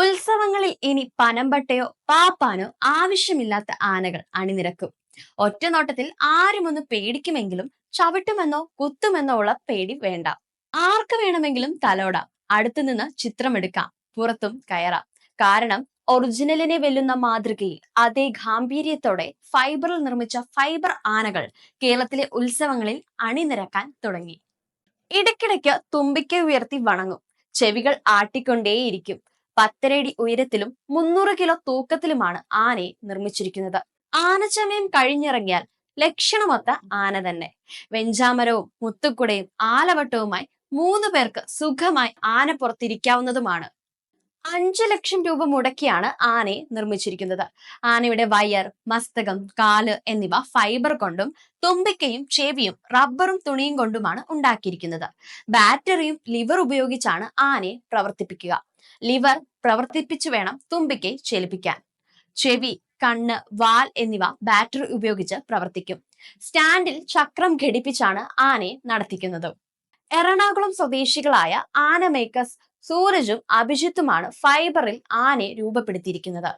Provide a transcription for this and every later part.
ഉത്സവങ്ങളിൽ ഇനി പനമ്പട്ടയോ പാപ്പാനോ ആവശ്യമില്ലാത്ത ആനകൾ അണിനിരക്കും. ഒറ്റ നോട്ടത്തിൽ ആരുമൊന്ന് പേടിക്കുമെങ്കിലും ചവിട്ടുമെന്നോ കുത്തുമെന്നോ ഉള്ള പേടി വേണ്ട. ആർക്ക് വേണമെങ്കിലും തലോടാം, അടുത്തുനിന്ന് ചിത്രമെടുക്കാം, പുറത്തും കയറാം. കാരണം ഒറിജിനലിനെ വെല്ലുന്ന മാതൃകയിൽ അതേ ഗാംഭീര്യത്തോടെ ഫൈബറിൽ നിർമ്മിച്ച ഫൈബർ ആനകൾ കേരളത്തിലെ ഉത്സവങ്ങളിൽ അണിനിരക്കാൻ തുടങ്ങി. ഇടയ്ക്കിടയ്ക്ക് തുമ്പിക്കൈ ഉയർത്തി വണങ്ങും, ചെവികൾ ആട്ടിക്കൊണ്ടേയിരിക്കും. 10 അടി ഉയരത്തിലും 300 കിലോ തൂക്കത്തിലുമാണ് ആനയെ നിർമ്മിച്ചിരിക്കുന്നത്. ആനച്ചമയം കഴിഞ്ഞിറങ്ങിയാൽ ലക്ഷണമൊത്ത ആന തന്നെ. വെഞ്ചാമരവും മുത്തുക്കുടയും ആലവട്ടവുമായി 3 പേർക്ക് സുഖമായി ആന പുറത്തിരിക്കാവുന്നതുമാണ്. 5 ലക്ഷം രൂപ മുടക്കിയാണ് ആനയെ നിർമ്മിച്ചിരിക്കുന്നത്. ആനയുടെ വയർ, മസ്തകം, കാല് എന്നിവ ഫൈബർ കൊണ്ടും തുമ്പിക്കയും ചെവിയും റബ്ബറും തുണിയും കൊണ്ടുമാണ് ഉണ്ടാക്കിയിരിക്കുന്നത്. ബാറ്ററിയും ലിവർ ഉപയോഗിച്ചാണ് ആനയെ പ്രവർത്തിപ്പിക്കുക. ലിവർ പ്രവർത്തിപ്പിച്ചു വേണം തുമ്പിക്കൈ ചലിപ്പിക്കാൻ. ചെവി, കണ്ണ്, വാൽ എന്നിവ ബാറ്ററി ഉപയോഗിച്ച് പ്രവർത്തിക്കും. സ്റ്റാൻഡിൽ ചക്രം ഘടിപ്പിച്ചാണ് ആനയെ നടത്തിക്കുന്നത്. എറണാകുളം സ്വദേശികളായ ആന മേക്കേഴ്സ് സൂരജും അഭിജിത്തുമാണ് ഫൈബറിൽ ആനയെ രൂപപ്പെടുത്തിയിരിക്കുന്നത്.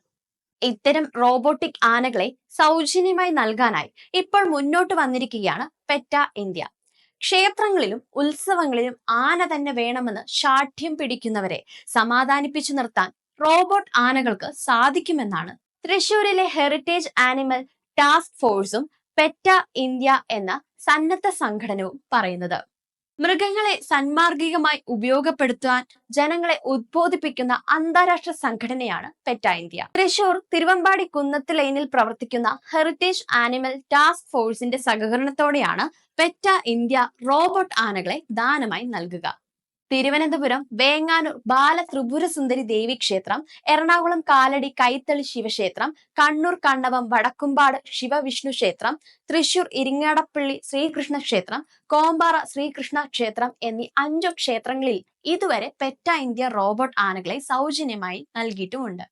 ഇത്തരം റോബോട്ടിക് ആനകളെ സൗജന്യമായി നൽകാനായി ഇപ്പോൾ മുന്നോട്ട് വന്നിരിക്കുകയാണ് പെറ്റ ഇന്ത്യ. ക്ഷേത്രങ്ങളിലും ഉത്സവങ്ങളിലും ആന തന്നെ വേണമെന്ന് ശാഠ്യം പിടിക്കുന്നവരെ സമാധാനിപ്പിച്ചു നിർത്താൻ റോബോട്ട് ആനകൾക്ക് സാധിക്കുമെന്നാണ് തൃശൂരിലെ ഹെറിറ്റേജ് ആനിമൽ ടാസ്ക് ഫോഴ്സും പെറ്റ ഇന്ത്യ എന്ന സന്നദ്ധ സംഘടനവും പറയുന്നത്. മൃഗങ്ങളെ സന്മാർഗികമായി ഉപയോഗപ്പെടുത്താൻ ജനങ്ങളെ ഉദ്ബോധിപ്പിക്കുന്ന അന്താരാഷ്ട്ര സംഘടനയാണ് പെറ്റ ഇന്ത്യ. തൃശൂർ തിരുവമ്പാടി കുന്നത്ത് ലൈനിൽ പ്രവർത്തിക്കുന്ന ഹെറിറ്റേജ് ആനിമൽ ടാസ്ക് ഫോഴ്സിന്റെ സഹകരണത്തോടെയാണ് പെറ്റ ഇന്ത്യ റോബോട്ട് ആനകളെ ദാനമായി നൽകുക. തിരുവനന്തപുരം വേങ്ങാനൂർ ബാലത്രിപുര സുന്ദരി ദേവി ക്ഷേത്രം, എറണാകുളം കാലടി കൈത്തളി ശിവക്ഷേത്രം, കണ്ണൂർ കണ്ണവം വടക്കുംപാട് ശിവവിഷ്ണു ക്ഷേത്രം, തൃശൂർ ഇരിങ്ങാടപ്പള്ളി ശ്രീകൃഷ്ണ ക്ഷേത്രം, കോമ്പാറ ശ്രീകൃഷ്ണ ക്ഷേത്രം എന്നീ 5 ക്ഷേത്രങ്ങളിൽ ഇതുവരെ പെറ്റ ഇന്ത്യ റോബോട്ട് ആനകളെ സൗജന്യമായി നൽകിയിട്ടുമുണ്ട്.